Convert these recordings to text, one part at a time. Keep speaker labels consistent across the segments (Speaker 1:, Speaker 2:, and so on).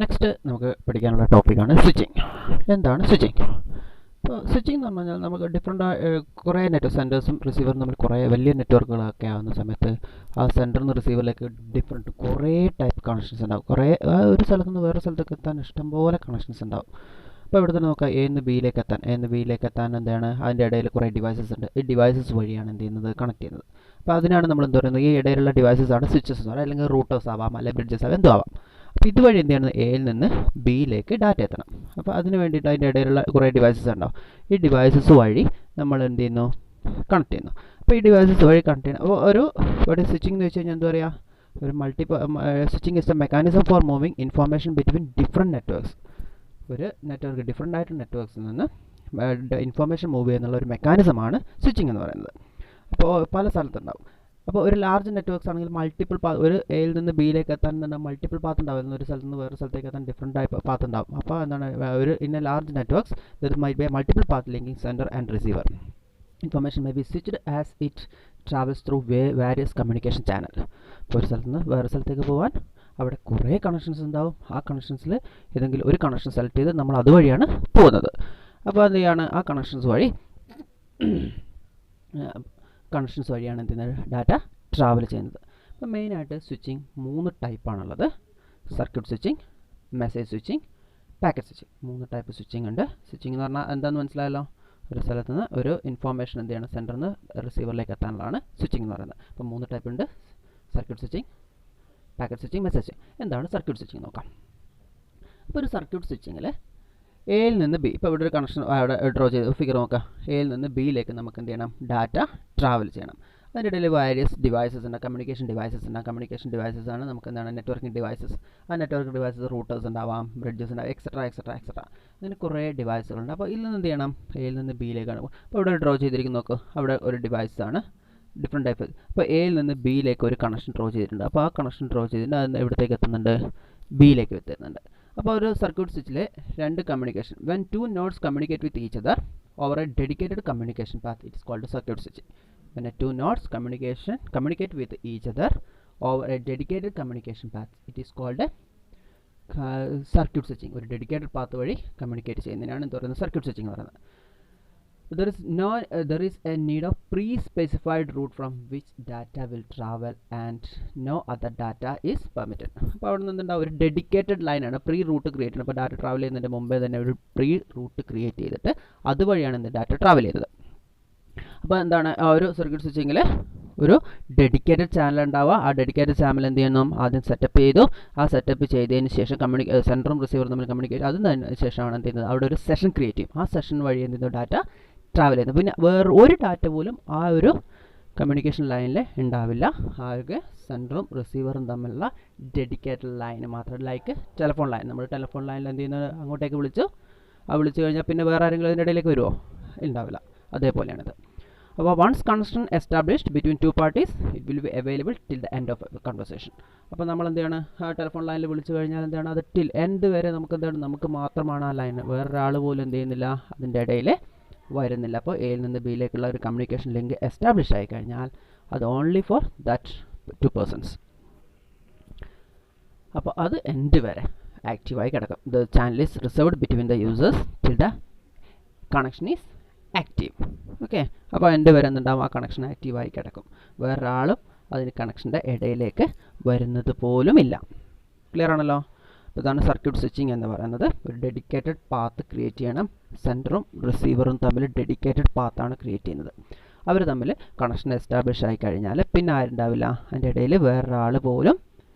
Speaker 1: Next നമുക്ക് പഠിക്കാനുള്ള ടോപ്പിക്കാണ് സ്വിച്ചിങ്. എന്താണ് സ്വിച്ചിങ്? ഇപ്പോൾ സ്വിച്ചിങ് എന്ന് പറഞ്ഞാൽ നമുക്ക് കുറേ നെറ്റ്വർക്ക് സെൻറ്റേഴ്സും റിസീവറും തമ്മിൽ കുറേ വലിയ നെറ്റ്വർക്കുകളൊക്കെ ആവുന്ന സമയത്ത് ആ സെൻറ്ററിൽ നിന്ന് റിസീവറിലേക്ക് കുറേ ടൈപ്പ് കണക്ഷൻസ് ഉണ്ടാവും. ഒരു സ്ഥലത്ത് നിന്ന് വേറെ സ്ഥലത്തേക്ക് എത്താൻ ഇഷ്ടംപോലെ കണക്ഷൻസ് ഉണ്ടാവും. അപ്പോൾ ഇവിടെ തന്നെ നോക്കാം, എ നിന്ന് ബിയിലേക്ക് എത്താൻ എന്താണ് അതിൻ്റെ ഇടയിൽ കുറേ ഡിവൈസസ് ഉണ്ട്. ഈ ഡിവൈസസ് വഴിയാണ് എന്ത് ചെയ്യുന്നത്, കണക്ട് ചെയ്യുന്നത്. അപ്പോൾ അതിനാണ് നമ്മൾ എന്ത് പറയുന്നത്, ഈ ഇടയിലുള്ള ഡിവൈസസ് ആണ് സ്വിച്ചസ് എന്ന് പറയുന്നത്, അല്ലെങ്കിൽ റൂട്ടേഴ്സ് ആവാം, അല്ലെങ്കിൽ ബ്രിഡ്ജസ് ആവാം, എന്തോ ആവാം. അപ്പോൾ ഇതുവഴി എന്ത് ചെയ്യണം, എയിൽ നിന്ന് ബിയിലേക്ക് ഡാറ്റ എത്തണം. അപ്പോൾ അതിന് വേണ്ടിയിട്ട് അതിൻ്റെ ഇടയിലുള്ള കുറേ ഡിവൈസസ് ഉണ്ടാവും. ഈ ഡിവൈസസ് വഴി നമ്മൾ എന്ത് ചെയ്യുന്നു, കണക്ട് ചെയ്യുന്നു. അപ്പോൾ ഈ ഡിവൈസസ് വഴി കണക്ട് ചെയ്യണം. അപ്പോൾ ഇവിടെ സ്വിച്ചിങ് എന്ന് വെച്ച് കഴിഞ്ഞാൽ എന്താ പറയുക, switching is a mechanism for moving information between different networks. ഒരു നെറ്റ്വർക്ക് ഡിഫറെൻ്റ് ആയിട്ട് നെറ്റ്വർക്ക്സിൽ നിന്ന് ഇൻഫോർമേഷൻ മൂവ് ചെയ്യുന്നുള്ള ഒരു മെക്കാനിസമാണ് സ്വിച്ചിങ് എന്ന് പറയുന്നത്. അപ്പോൾ പല സ്ഥലത്തുണ്ടാവും. അപ്പോൾ ഒരു ലാർജ് നെറ്റ്വർക്ക്സ് ആണെങ്കിൽ ഒരു എയിൽ നിന്ന് ബിയിലേക്ക് എത്താൻ തന്നെ മൾട്ടിപ്പിൾ പാത്ത് ഉണ്ടാവും. ഒരു സ്ഥലത്ത് നിന്ന് വേറെ സ്ഥലത്തേക്ക് എത്താൻ ഡിഫറെൻറ്റ് ടൈപ്പ് പാത്ത് ഉണ്ടാവും. അപ്പോൾ എന്താണ്, in A large networks there might be multiple path linking sender and receiver. Information may be switched as it travels through various communication channel. ഇപ്പോൾ ഒരു സ്ഥലത്ത് നിന്ന് വേറെ സ്ഥലത്തേക്ക് പോകാൻ അവിടെ കുറേ കണക്ഷൻസ് ഉണ്ടാവും. ആ കണക്ഷൻസിൽ ഏതെങ്കിലും ഒരു കണക്ഷൻ സെലക്ട് ചെയ്ത് നമ്മൾ അതുവഴിയാണ് പോകുന്നത്. അപ്പോൾ എന്ത് ചെയ്യാണ്, ആ കണക്ഷൻസ് വഴിയാണ് എന്ത് ചെയ്യുന്നത്, ഡാറ്റ ട്രാവൽ ചെയ്യുന്നത്. അപ്പോൾ മെയിനായിട്ട് സ്വിച്ചിങ് 3 ടൈപ്പാണുള്ളത്. Circuit switching, message switching, packet switching. 3 type switching ഉണ്ട്. സ്വിച്ചിങ് എന്ന് പറഞ്ഞാൽ എന്താണെന്ന് മനസ്സിലായല്ലോ, ഒരു സ്ഥലത്ത് നിന്ന് ഒരു ഇൻഫോർമേഷൻ എന്ത് ചെയ്യണം, സെൻറ്ററിൽ നിന്ന് റിസീവറിലേക്ക് എത്താനുള്ളതാണ് സ്വിച്ചിങ് എന്ന് പറയുന്നത്. അപ്പോൾ 3 ടൈപ്പ് ഉണ്ട്: circuit switching, packet switching, message switching. എന്താണ് സർക്യൂട്ട് സ്വിച്ചിങ് നോക്കാം. അപ്പോൾ ഒരു സർക്യൂട്ട് സ്വിച്ചിങ്ങിൽ എയിൽ നിന്ന് ബി, ഇപ്പോൾ ഇവിടെ ഒരു കണക്ഷൻ അവിടെ ഡ്രോ ചെയ്ത് ഫിഗർ നോക്കാം. എയിൽ നിന്ന് ബിയിലേക്ക് നമുക്ക് എന്ത് ചെയ്യണം, ഡാറ്റ ട്രാവൽ ചെയ്യണം. അതിൻ്റെ ഇടയിൽ വാരിയസ് ഡിവൈസസ് ഉണ്ട്, കമ്മ്യൂണിക്കേഷൻ ഡിവൈസസ് ആണ് നമുക്ക് എന്താണ് നെറ്റ്വർക്കിംഗ് ഡിവൈസസ്. ആ നെറ്റ്വർക്കിംഗ് ഡിവൈസസ് റൂട്ടേഴ്സ് ഉണ്ടാവാം, ബ്രിഡ്ജസ് ഉണ്ടാവും, എക്സെട്രാ. അങ്ങനെ കുറേ ഡിവൈസുകളുണ്ട്. അപ്പോൾ ഇതിൽ നിന്ന് എന്ത് ചെയ്യണം, എയിൽ നിന്ന് ബിയിലേക്കാണ്. അപ്പോൾ ഇവിടെ ഡ്രോ ചെയ്തിരിക്കുന്ന നോക്ക്, അവിടെ ഒരു ഡിവൈസാണ്, ഡിഫറെൻറ്റ് ടൈപ്പ്. അപ്പോൾ എയിൽ നിന്ന് ബിയിലേക്ക് ഒരു കണക്ഷൻ ഡ്രോ ചെയ്തിട്ടുണ്ട്. അപ്പോൾ ആ കണക്ഷൻ ഡ്രോ ചെയ്തിട്ട് അത് എവിടത്തേക്ക് എത്തുന്നുണ്ട്, ബിയിലേക്ക് എത്തുന്നുണ്ട്. അപ്പോൾ ഒരു സർക്യൂട്ട് സ്വിച്ചിലെ 2 communication, when 2 nodes communicate with each other over a dedicated communication path, it is called circuit switching. When 2 nodes communicate with each other over a dedicated communication path, it is called circuit switching. ഒരു dedicated path വഴി communicate ചെയ്യുന്നതിനാണ് എന്ത് പറയുന്നത്, circuit switching എന്ന് പറയുന്നത്. There is a need of pre-specified route from which data will travel and no other data is permitted. അപ്പോൾ അവിടെ നിന്ന് എന്താ, ഒരു ഡെഡിക്കേറ്റഡ് ലൈനാണ്, പ്രീ റൂട്ട് ക്രിയേറ്റ് ചെയ്യുന്നത്. അപ്പോൾ ഡാറ്റ ട്രാവൽ ചെയ്യുന്നതിൻ്റെ മുമ്പേ തന്നെ ഒരു പ്രീ റൂട്ട് ക്രിയേറ്റ് ചെയ്തിട്ട് അതുവഴിയാണ് എന്ത് ഡാറ്റ ട്രാവൽ ചെയ്യുന്നത്. അപ്പോൾ എന്താണ്, ആ ഒരു സർക്യൂട്ട് സ്വിച്ചിങ്ങിൽ ഒരു ഡെഡിക്കേറ്റഡ് ചാനൽ ഉണ്ടാവുക. ആ ഡെഡിക്കേറ്റഡ് ചാനൽ എന്ത് ചെയ്യണം, ആദ്യം സെറ്റപ്പ് ചെയ്തു. ആ സെറ്റപ്പ് ചെയ്തതിന് ശേഷം സെൻറ്ററും റിസീവറും തമ്മിൽ കമ്മ്യൂണിക്കേറ്റ്, അതിന് ശേഷമാണ് എന്ത് ചെയ്യുന്നത്, അവിടെ ഒരു സെഷൻ ക്രിയേറ്റ് ചെയ്യും. ആ സെഷൻ വഴി എന്ത് ചെയ്യുന്നു, ഡാറ്റ ട്രാവൽ ചെയ്യുന്നത്. പിന്നെ വേറെ ഒരു ഡാറ്റ പോലും ആ ഒരു കമ്മ്യൂണിക്കേഷൻ ലൈനിൽ ഉണ്ടാവില്ല. ആകെ സെൻറ്ററും റിസീവറും തമ്മിലുള്ള ഡെഡിക്കേറ്റഡ് ലൈന് മാത്രം. ലൈക്ക് ടെലിഫോൺ ലൈൻ, നമ്മൾ ടെലിഫോൺ ലൈനിൽ എന്ത് ചെയ്യുന്നത്, അങ്ങോട്ടേക്ക് വിളിച്ചു കഴിഞ്ഞാൽ പിന്നെ വേറെ ആരെങ്കിലും അതിൻ്റെ ഇടയിലേക്ക് വരുമോ, ഉണ്ടാവില്ല. അതേപോലെയാണിത്. അപ്പോൾ once connection established between 2 parties it will be available till the end of conversation. അപ്പോൾ നമ്മൾ എന്താണ്, ആ ടെലിഫോൺ ലൈനിൽ വിളിച്ചു കഴിഞ്ഞാൽ എന്താണ്, അത് ടിൽ എൻഡ് വരെ നമുക്ക് എന്താണ്, നമുക്ക് മാത്രമാണ് ആ ലൈൻ, വേറൊരാൾ പോലും എന്ത് ചെയ്യുന്നില്ല, അതിൻ്റെ ഇടയിൽ വരുന്നില്ല. അപ്പോൾ എയിൽ നിന്ന് ബിയിലേക്കുള്ള ഒരു കമ്മ്യൂണിക്കേഷൻ ലിങ്ക് എസ്റ്റാബ്ലിഷ് ആയി കഴിഞ്ഞാൽ അത് ഓൺലി ഫോർ ദാറ്റ് 2 പേഴ്സൺസ്. അപ്പോൾ അത് എൻഡ് വരെ ആക്റ്റീവായി കിടക്കും. The channel is reserved between the users till the connection is active. Okay, അപ്പോൾ എൻഡ് വരെ എന്തുണ്ടാവും, ആ കണക്ഷൻ ആക്റ്റീവായി കിടക്കും. വേറൊരാളും അതിന് കണക്ഷൻ്റെ ഇടയിലേക്ക് വരുന്നത് പോലുമില്ല. ക്ലിയർ ആണല്ലോ. ഇതാണ് സർക്യൂട്ട് സ്വിച്ചിങ് എന്ന് പറയുന്നത്. ഒരു ഡെഡിക്കേറ്റഡ് പാത്ത് ക്രിയേറ്റ് ചെയ്യണം. സെൻറ്ററും റിസീവറും തമ്മിൽ ഡെഡിക്കേറ്റഡ് പാത്താണ് ക്രിയേറ്റ് ചെയ്യുന്നത്. അവർ തമ്മിൽ കണക്ഷൻ എസ്റ്റാബ്ലിഷ് ആയി കഴിഞ്ഞാൽ പിന്നെ ആരുണ്ടാവില്ല, അതിൻ്റെ ഇടയിൽ വേറൊരാൾ പോലും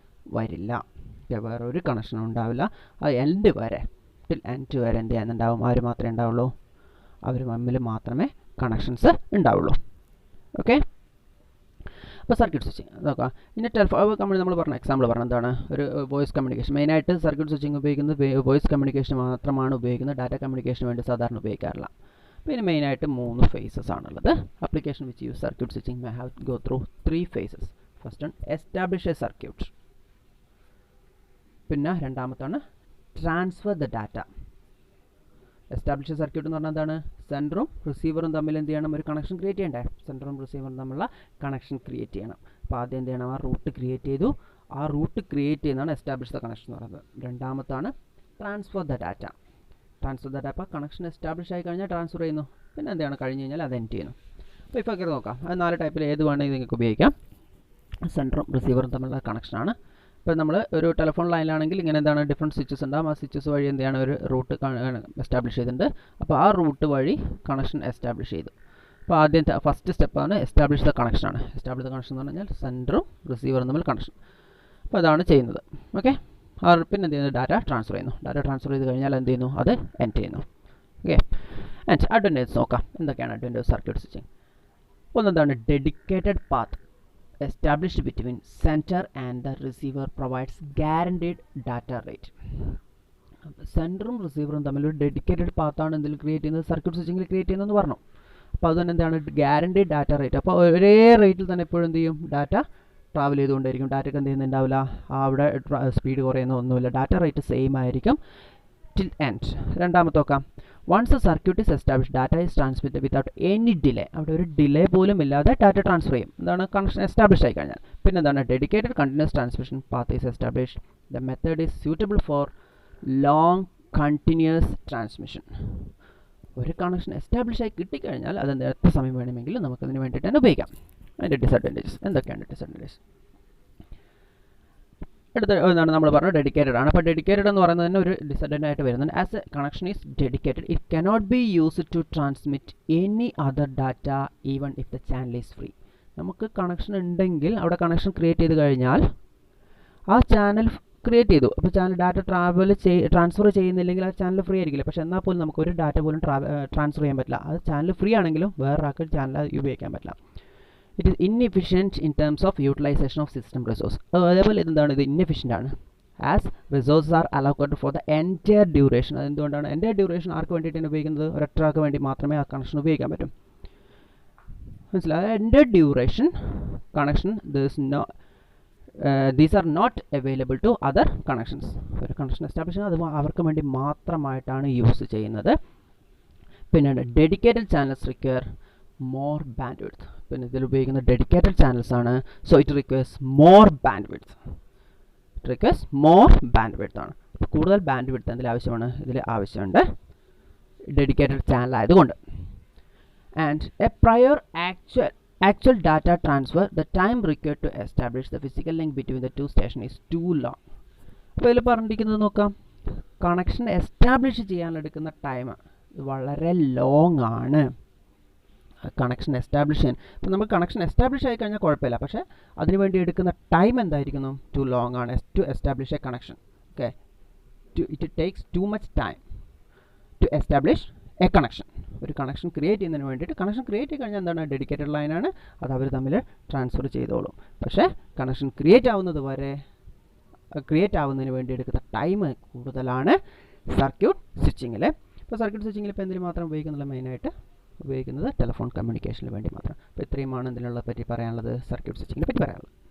Speaker 1: വരില്ല, വേറൊരു കണക്ഷനും ഉണ്ടാവില്ല. ആ എൻഡ് വരെ ടിൽ എൻഡ് വരെ എന്ത് ചെയ്യാനുണ്ടാവും, ആര് മാത്രമേ ഉണ്ടാവുള്ളൂ, അവർ തമ്മിൽ മാത്രമേ കണക്ഷൻസ് ഉണ്ടാവുള്ളൂ. ഓക്കെ, അപ്പോൾ സർക്യൂട്ട് സ്വിച്ചിങ് നോക്കാം. ഇനി നമ്മൾ പറഞ്ഞ എക്സാമ്പിൾ പറഞ്ഞ എന്താണ്, ഒരു വോയിസ് കമ്മ്യൂണിക്കേഷൻ. മെയിനായിട്ട് സർക്യൂട്ട് സ്വിച്ചിങ് ഉപയോഗിക്കുന്നത് വോയിസ് കമ്മ്യൂണിക്കേഷൻ മാത്രമാണ് ഉപയോഗിക്കുന്നത്, ഡാറ്റ കമ്മ്യൂണിക്കേഷന് വേണ്ടി സാധാരണ ഉപയോഗിക്കാറില്ല. പിന്നെ മെയിനായിട്ട് 3 ഫേസസ് ആണുള്ളത്. Application which use circuit switching may have go through 3 phases. First one establish a circuit, പിന്നെ രണ്ടാമത്താണ് transfer the data. Establish circuit എന്ന് പറഞ്ഞാൽ എന്താണ്, സെൻറ്ററും റിസീവറും തമ്മിൽ എന്ത് ചെയ്യണം, ഒരു കണക്ഷൻ ക്രിയേറ്റ് ചെയ്യണ്ടേ, സെൻറ്ററും റിസീവറും തമ്മിലുള്ള കണക്ഷൻ ക്രിയേറ്റ് ചെയ്യണം. അപ്പോൾ ആദ്യം എന്ത് ചെയ്യണം, ആ റൂട്ട് ക്രിയേറ്റ് ചെയ്തു. ആ റൂട്ട് ക്രിയേറ്റ് ചെയ്യുന്നതാണ് എസ്റ്റാബ്ലിഷ് ദ കണക്ഷൻ എന്ന് പറയുന്നത്. രണ്ടാമത്താണ് transfer the data. Transfer the data connection establish ആയി കഴിഞ്ഞാൽ ട്രാൻസ്ഫർ ചെയ്യുന്നു, പിന്നെ എന്താണ് കഴിഞ്ഞ് കഴിഞ്ഞാൽ അത് എൻഡ് ചെയ്യുന്നു. അപ്പോൾ ഇപ്പോൾ ഒക്കെ നോക്കാം, അത് 4 ടൈപ്പിൽ ഏത് വേണമെങ്കിൽ നിങ്ങൾക്ക് ഉപയോഗിക്കാം. സെൻറ്ററും റിസീവറും തമ്മിലുള്ള കണക്ഷനാണ്. ഇപ്പോൾ നമ്മൾ ഒരു ടെലിഫോൺ ലൈനിലാണെങ്കിൽ ഇങ്ങനെ എന്താണ് ഡിഫറെൻറ്റ് സ്വിച്ചസ് ഉണ്ടാകും. ആ സ്വിച്ചസ് വഴി എന്താണ് ഒരു റൂട്ട് എസ്റ്റാബ്ലിഷ് ചെയ്തിട്ടുണ്ട്. അപ്പോൾ ആ റൂട്ട് വഴി കണക്ഷൻ എസ്റ്റാബ്ലിഷ് ചെയ്തു. അപ്പോൾ ആദ്യത്തെ ഫസ്റ്റ് സ്റ്റെപ്പാണ് എസ്റ്റാബ്ലിഷ് ദ കണക്ഷനാണ്. എസ്റ്റാബ്ലിഷ് ദ കണക്ഷൻ എന്ന് പറഞ്ഞാൽ സെൻറ്ററും റിസീവറും തമ്മിൽ കണക്ഷൻ. അപ്പോൾ അതാണ് ചെയ്യുന്നത്. ഓക്കെ, പിന്നെ എന്ത് ചെയ്യുന്നു, ഡാറ്റ ട്രാൻസ്ഫർ ചെയ്യുന്നു. ഡാറ്റ ട്രാൻസ്ഫർ ചെയ്ത് കഴിഞ്ഞാൽ എന്ത് ചെയ്യുന്നു, അത് എൻഡ് ചെയ്യുന്നു. ഓക്കെ, ആൻഡ് അഡ്വാൻറ്റേജ് നോക്കാം. എന്തൊക്കെയാണ് അഡ്വാൻറ്റേജ് സർക്യൂട്ട് സ്വിച്ചിങ്? ഒന്നെന്താണ് dedicated path established between center and the receiver provides guaranteed data rate. സെൻറ്ററും റിസീവറും തമ്മിൽ ഒരു ഡെഡിക്കേറ്റഡ് പാത്താണ് എന്തിൽ ക്രിയേറ്റ് ചെയ്യുന്നത്, സർക്യൂട്ട് സ്വിച്ചിങ്ങിൽ ക്രിയേറ്റ് ചെയ്യുന്നതെന്ന് പറഞ്ഞു. അപ്പോൾ അതുതന്നെ എന്താണ് ഗ്യാരണ്ടീഡ് ഡാറ്റ റേറ്റ്. അപ്പോൾ ഒരേ റേറ്റിൽ തന്നെ എപ്പോഴും എന്ത് ചെയ്യും, ഡാറ്റ ട്രാവൽ ചെയ്തുകൊണ്ടിരിക്കും. ഡാറ്റയ്ക്ക് എന്ത് ചെയ്യുന്നുണ്ടാവില്ല, അവിടെ സ്പീഡ് കുറയുന്ന ഒന്നുമില്ല, ഡാറ്റ റേറ്റ് സെയിം ആയിരിക്കും till end. രണ്ടാമത്തെ നോക്കാം. Once a circuit is establish data is transmitted without any delay. അവിടെ ഒരു ഡിലേ പോലും ഇല്ലാതെ ഡാറ്റ ട്രാൻസ്ഫർ ചെയ്യും. എന്താണ് കണക്ഷൻ എസ്റ്റാബ്ലിഷ് ആയി കഴിഞ്ഞാൽ. പിന്നെ എന്താണ് dedicated continuous transmission path is establish. The method is suitable for long continuous transmission. ഒരു കണക്ഷൻ എസ്റ്റാബ്ലിഷ് ആയി കിട്ടിക്കഴിഞ്ഞാൽ അത് എത്ര സമയം വേണമെങ്കിലും നമുക്കതിന് വേണ്ടിയിട്ട് തന്നെ ഉപയോഗിക്കാം. അതിൻ്റെ ഡിസഡ്വാൻറ്റേജസ് എന്തൊക്കെയാണ്? ഡിസഡ്വാൻറ്റേജസ് അടുത്ത എന്താണ് നമ്മൾ പറഞ്ഞത്, ഡെഡിക്കേറ്റഡ് ആണ്. അപ്പോൾ ഡെഡിക്കേറ്റഡ് എന്ന് പറയുന്നത് തന്നെ ഒരു ഡിസഡ്വാൻറ്റേജ് ആയിട്ട് വരുന്നുണ്ട്. As a connection is dedicated it cannot be used to transmit any other data even if the channel is free. നമുക്ക് കണക്ഷൻ ഉണ്ടെങ്കിൽ അവിടെ കണക്ഷൻ ക്രിയേറ്റ് ചെയ്ത് കഴിഞ്ഞാൽ ആ ചാനൽ ക്രിയേറ്റ് ചെയ്തു. അപ്പോൾ ചാനൽ ഡാറ്റ ട്രാൻസ്ഫർ ചെയ്യുന്നില്ലെങ്കിൽ ആ ചാനൽ ഫ്രീ ആയിരിക്കില്ല. പക്ഷേ എന്നാൽ പോലും നമുക്ക് ഒരു ഡാറ്റ പോലും ട്രാൻസ്ഫർ ചെയ്യാൻ പറ്റില്ല. അത് ചാനൽ ഫ്രീ ആണെങ്കിലും വേറൊരാൾക്ക് ചാനൽ ഉപയോഗിക്കാൻ പറ്റില്ല. It is inefficient in terms of utilization of system resource. അതേപോലെ ഇതെന്താണ്, ഇത് ഇൻഎഫിഷ്യൻ്റ് ആണ്. As resources are allocated for the entire duration. അതെന്തുകൊണ്ടാണ് എൻറ്റയർ ഡ്യൂറേഷൻ ആർക്ക് വേണ്ടിയിട്ടാണ് ഉപയോഗിക്കുന്നത്? ഒരൊറ്റയാൾക്ക് വേണ്ടി മാത്രമേ ആ കണക്ഷൻ ഉപയോഗിക്കാൻ പറ്റും. മനസ്സിലായി? Entire duration connection these are not available to other connections. ഒരു കണക്ഷൻ എസ്റ്റാബ്ലിഷ് ചെയ്യുന്നത് അത് അവർക്ക് വേണ്ടി മാത്രമായിട്ടാണ് യൂസ് ചെയ്യുന്നത്. പിന്നീട് dedicated channels require more bandwidth. പിന്നെ ഇതിൽ ഉപയോഗിക്കുന്ന ഡെഡിക്കേറ്റഡ് ചാനൽസ് ആണ്. So it requires more bandwidth. It requires more bandwidth ആണ്. കൂടുതൽ ബാൻഡ് വിഡ്ത്ത് എന്തിൽ ആവശ്യമാണ്? ഇതിൽ ആവശ്യമുണ്ട്, ഡെഡിക്കേറ്റഡ് ചാനൽ ആയതുകൊണ്ട്. And a prior actual data transfer, the time required to establish the physical link between the two stations is too long. അപ്പോൾ ഇതിൽ പറഞ്ഞിരിക്കുന്നത് നോക്കാം, കണക്ഷൻ എസ്റ്റാബ്ലിഷ് ചെയ്യാനെടുക്കുന്ന ടൈം വളരെ ലോങ് ആണ്. കണക്ഷൻ എസ്റ്റാബ്ലിഷ് ചെയ്യാൻ ഇപ്പോൾ നമുക്ക് കണക്ഷൻ എസ്റ്റാബ്ലിഷ് ആയി കഴിഞ്ഞാൽ കുഴപ്പമില്ല, പക്ഷേ അതിനുവേണ്ടി എടുക്കുന്ന ടൈം എന്തായിരിക്കുന്നു? ടു ലോങ് ആണ് to establish a connection. Okay, it takes too much time to establish a connection. ഒരു കണക്ഷൻ ക്രിയേറ്റ് ചെയ്യുന്നതിന് വേണ്ടിയിട്ട്, കണക്ഷൻ ക്രിയേറ്റ് ചെയ്ത് കഴിഞ്ഞാൽ എന്താണ്, ഡെഡിക്കേറ്റഡ് ലൈനാണ്, അത് അവർ തമ്മിൽ ട്രാൻസ്ഫർ ചെയ്തോളും. പക്ഷേ കണക്ഷൻ ക്രിയേറ്റ് ആവുന്നതിന് വേണ്ടി എടുക്കുന്ന ടൈം കൂടുതലാണ് സർക്യൂട്ട് സ്വിച്ചിങ്ങിൽ. ഇപ്പോൾ സർക്യൂട്ട് സ്വിച്ചിങ്ങിൽ ഇപ്പോൾ എന്തിനു മാത്രം ഉപയോഗിക്കുന്നില്ല, മെയിനായിട്ട് ഉപയോഗിക്കുന്നത് ടെലിഫോൺ കമ്മ്യൂണിക്കേഷന് വേണ്ടി മാത്രം. അപ്പോൾ ഇത്രയുമാണ് ഇതിനുള്ള പറ്റി പറയാനുള്ളത്, സർക്യൂട്ട് സ്വിച്ചിങ്ങിനെ പറ്റി പറയാനുള്ളത്.